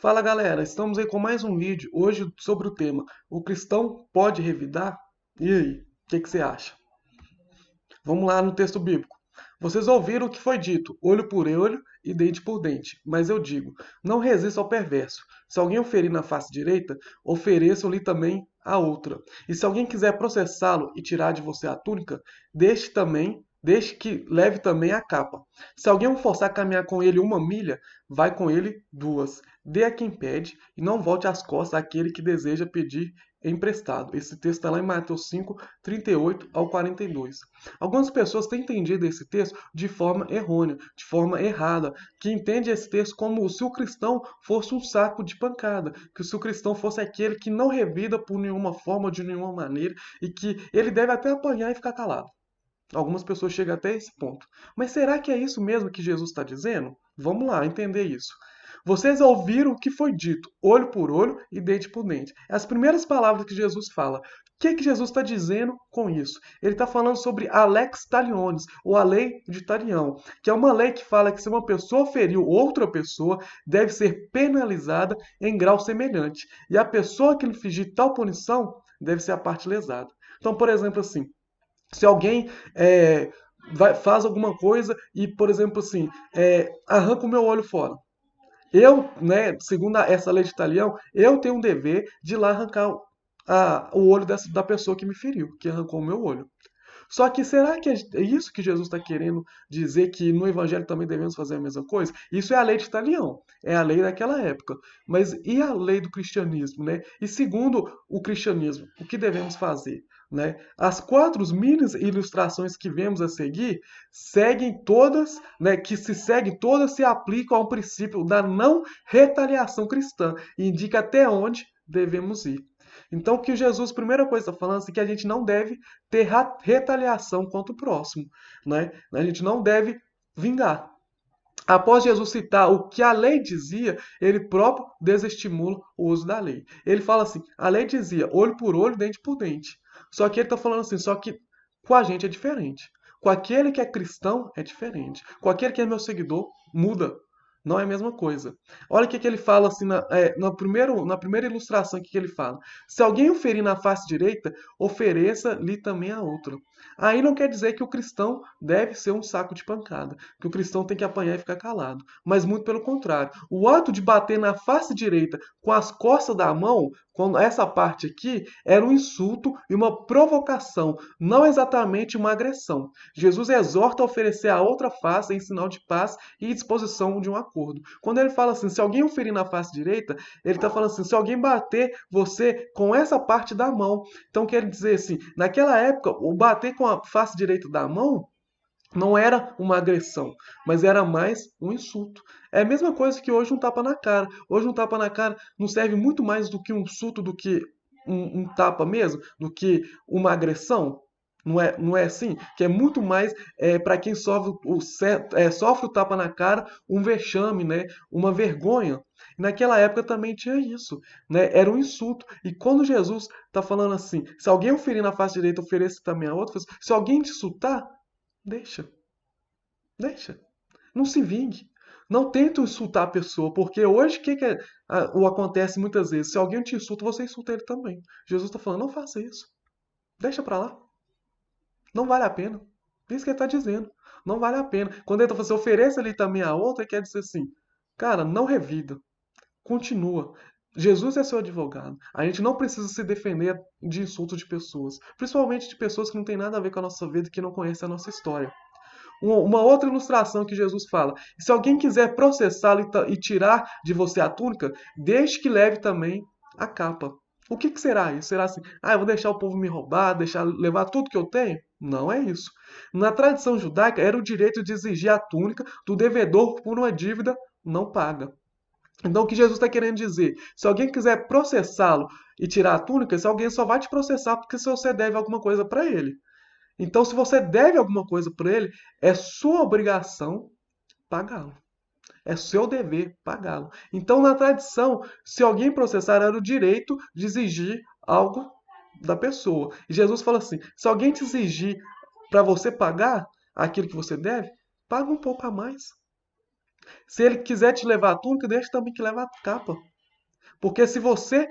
Fala galera, estamos aí com mais um vídeo hoje sobre o tema: o cristão pode revidar? E aí, o que você acha? Vamos lá no texto bíblico. Vocês ouviram o que foi dito, olho por olho e dente por dente. Mas eu digo, não resista ao perverso. Se alguém o ferir na face direita, ofereçam-lhe também a outra. E se alguém quiser processá-lo e tirar de você a túnica, deixe que leve também a capa. Se alguém o forçar a caminhar com ele 1 milha, vai com ele 2. Dê a quem pede e não volte as costas àquele que deseja pedir emprestado. Esse texto está lá em Mateus 5, 38 ao 42. Algumas pessoas têm entendido esse texto de forma errônea, de forma errada, que entende esse texto como se o cristão fosse um saco de pancada, que se o cristão fosse aquele que não revida por nenhuma forma, de nenhuma maneira, e que ele deve até apanhar e ficar calado. Algumas pessoas chegam até esse ponto. Mas será que é isso mesmo que Jesus está dizendo? Vamos lá entender isso. Vocês ouviram o que foi dito, olho por olho e dente por dente. As primeiras palavras que Jesus fala. O que Jesus está dizendo com isso? Ele está falando sobre a lex talionis, ou a lei de Talião, que é uma lei que fala que se uma pessoa feriu outra pessoa, deve ser penalizada em grau semelhante. E a pessoa que infligir tal punição deve ser a parte lesada. Então, por exemplo, assim, se alguém faz alguma coisa e, por exemplo, assim, arranca o meu olho fora. Eu, né, segundo essa lei de Italião, eu tenho um dever de ir lá arrancar o olho da pessoa que me feriu, que arrancou o meu olho. Só que será que é isso que Jesus está querendo dizer, que no Evangelho também devemos fazer a mesma coisa? Isso é a lei de Italião, é a lei daquela época. Mas e a lei do cristianismo, né? E segundo o cristianismo, o que devemos fazer? Né? As 4 mini ilustrações que vemos a seguir seguem todas, né, que se seguem todas se aplicam ao princípio da não retaliação cristã e indica até onde devemos ir. Então, o que Jesus, primeira coisa, está falando é que a gente não deve ter retaliação contra o próximo, né? A gente não deve vingar. Após Jesus citar o que a lei dizia, ele próprio desestimula o uso da lei. Ele fala assim: a lei dizia olho por olho, dente por dente. Só que ele está falando assim, só que com a gente é diferente. Com aquele que é cristão é diferente. Com aquele que é meu seguidor, muda. Não é a mesma coisa. Olha o que ele fala assim na primeira ilustração, o que ele fala. Se alguém o ferir na face direita, ofereça-lhe também a outra. Aí não quer dizer que o cristão deve ser um saco de pancada, que o cristão tem que apanhar e ficar calado. Mas muito pelo contrário. O ato de bater na face direita com as costas da mão, quando essa parte aqui, era um insulto e uma provocação, não exatamente uma agressão. Jesus exorta a oferecer a outra face em sinal de paz e disposição de um acordo. Quando ele fala assim, se alguém o ferir na face direita, ele está falando assim, se alguém bater você com essa parte da mão. Então quer dizer assim, naquela época, o bater com a face direita da mão não era uma agressão, mas era mais um insulto. É a mesma coisa que hoje um tapa na cara. Hoje um tapa na cara não serve muito mais do que um insulto, do que um tapa mesmo, do que uma agressão. Não é assim? Que é muito mais para quem sofre o tapa na cara, um vexame, né? Uma vergonha. Naquela época também tinha isso, né? Era um insulto. E quando Jesus está falando assim, se alguém oferir na face direita, ofereça também a outra. Se alguém te insultar, deixa, deixa. Não se vingue. Não tente insultar a pessoa, porque hoje o o acontece muitas vezes? Se alguém te insulta, você insulta ele também. Jesus está falando, não faça isso. Deixa pra lá. Não vale a pena. Isso que ele está dizendo. Não vale a pena. Quando ele está falando, ofereça ali também a outra, ele quer dizer assim, cara, não revida. Continua. Jesus é seu advogado. A gente não precisa se defender de insultos de pessoas. Principalmente de pessoas que não têm nada a ver com a nossa vida e que não conhecem a nossa história. Uma outra ilustração que Jesus fala: se alguém quiser processá-lo e tirar de você a túnica, deixe que leve também a capa. O que será isso? Será assim, eu vou deixar o povo me roubar, deixar levar tudo que eu tenho? Não é isso. Na tradição judaica, era o direito de exigir a túnica do devedor por uma dívida não paga. Então, o que Jesus está querendo dizer? Se alguém quiser processá-lo e tirar a túnica, esse alguém só vai te processar porque se você deve alguma coisa para ele. Então, se você deve alguma coisa para ele, é sua obrigação pagá-lo. É seu dever pagá-lo. Então, na tradição, se alguém processar, era o direito de exigir algo da pessoa. E Jesus fala assim: se alguém te exigir para você pagar aquilo que você deve, paga um pouco a mais. Se ele quiser te levar a túnica, deixa também que leva a capa. Porque se você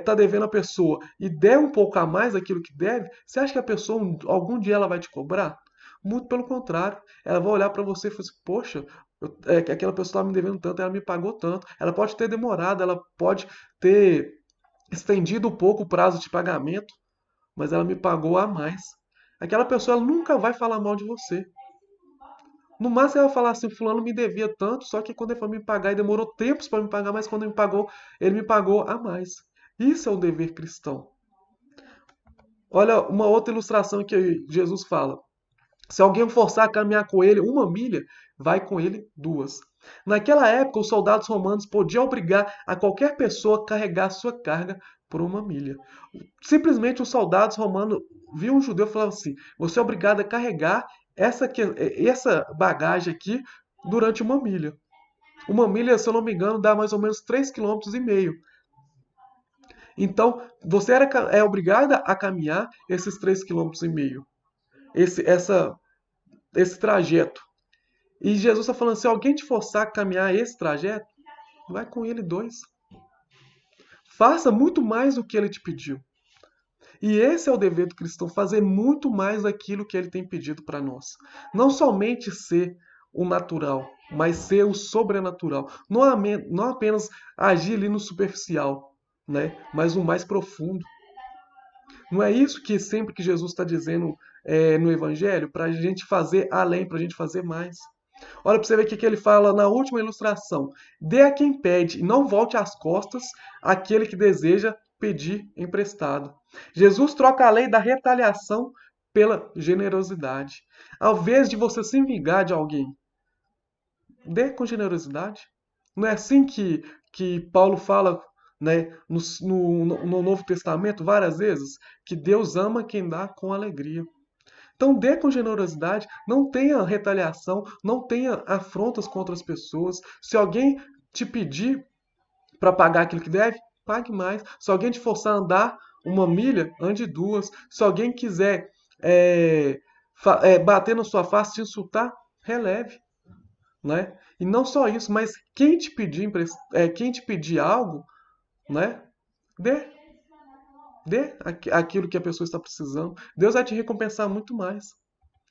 tá devendo a pessoa e der um pouco a mais daquilo que deve, você acha que a pessoa algum dia ela vai te cobrar? Muito pelo contrário, ela vai olhar para você e falar assim, poxa, que aquela pessoa estava me devendo tanto, ela me pagou tanto. Ela pode ter demorado, ela pode ter estendido um pouco o prazo de pagamento, mas ela me pagou a mais. Aquela pessoa ela nunca vai falar mal de você. No máximo ela vai falar assim, fulano me devia tanto, só que quando ele foi me pagar, e demorou tempos para me pagar, mas quando ele me pagou a mais. Isso é o dever cristão. Olha uma outra ilustração que Jesus fala. Se alguém forçar a caminhar com ele 1 milha, vai com ele 2. Naquela época, os soldados romanos podiam obrigar a qualquer pessoa a carregar sua carga por 1 milha. Simplesmente os soldados romanos viam um judeu e falavam assim: você é obrigado a carregar essa bagagem aqui durante 1 milha. 1 milha, se eu não me engano, dá mais ou menos 3,5 km. Então, você é obrigada a caminhar esses 3,5 km. Esse trajeto. E Jesus está falando: se alguém te forçar a caminhar esse trajeto, vai com ele 2. Faça muito mais do que ele te pediu. E esse é o dever do cristão, fazer muito mais daquilo que ele tem pedido para nós. Não somente ser o natural, mas ser o sobrenatural. Não apenas agir ali no superficial, né? Mas no mais profundo. Não é isso que sempre que Jesus está dizendo no Evangelho? Para a gente fazer além, para a gente fazer mais. Olha para você ver o que ele fala na última ilustração. Dê a quem pede e não volte as costas àquele que deseja pedir emprestado. Jesus troca a lei da retaliação pela generosidade. Ao invés de você se vingar de alguém, dê com generosidade. Não é assim que Paulo fala, né, no Novo Testamento várias vezes? Que Deus ama quem dá com alegria. Então dê com generosidade, não tenha retaliação, não tenha afrontas contra as pessoas. Se alguém te pedir para pagar aquilo que deve, pague mais. Se alguém te forçar a andar 1 milha, ande 2. Se alguém quiser bater na sua face, te insultar, releve, né? E não só isso, mas quem te pedir algo, né? Dê, dê aquilo que a pessoa está precisando. Deus vai te recompensar muito mais.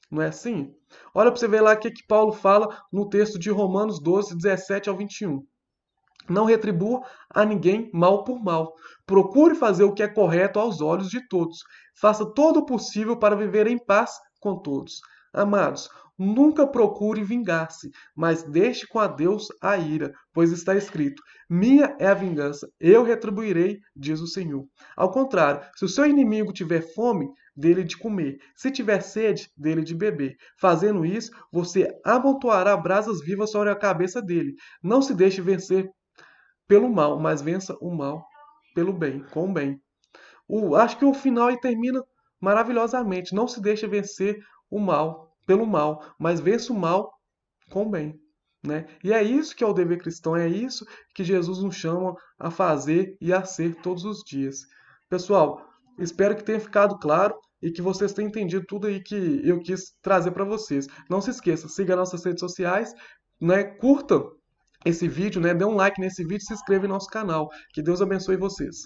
Não é assim? Olha para você ver lá o que Paulo fala no texto de Romanos 12, 17 ao 21. Não retribua a ninguém mal por mal. Procure fazer o que é correto aos olhos de todos. Faça todo o possível para viver em paz com todos. Amados, nunca procure vingar-se, mas deixe com a Deus a ira, pois está escrito: minha é a vingança, eu retribuirei, diz o Senhor. Ao contrário, se o seu inimigo tiver fome, dele de comer, se tiver sede, dele de beber. Fazendo isso, você amontoará brasas vivas sobre a cabeça dele. Não se deixe vencer pelo mal, mas vença o mal pelo bem, com o bem. Acho que o final aí termina maravilhosamente. Não se deixe vencer o mal pelo mal, mas vença o mal com o bem. Né? E é isso que é o dever cristão, é isso que Jesus nos chama a fazer e a ser todos os dias. Pessoal, espero que tenha ficado claro e que vocês tenham entendido tudo aí que eu quis trazer para vocês. Não se esqueça, siga nossas redes sociais, né? Curta esse vídeo, né? Dê um like nesse vídeo e se inscreva em nosso canal. Que Deus abençoe vocês.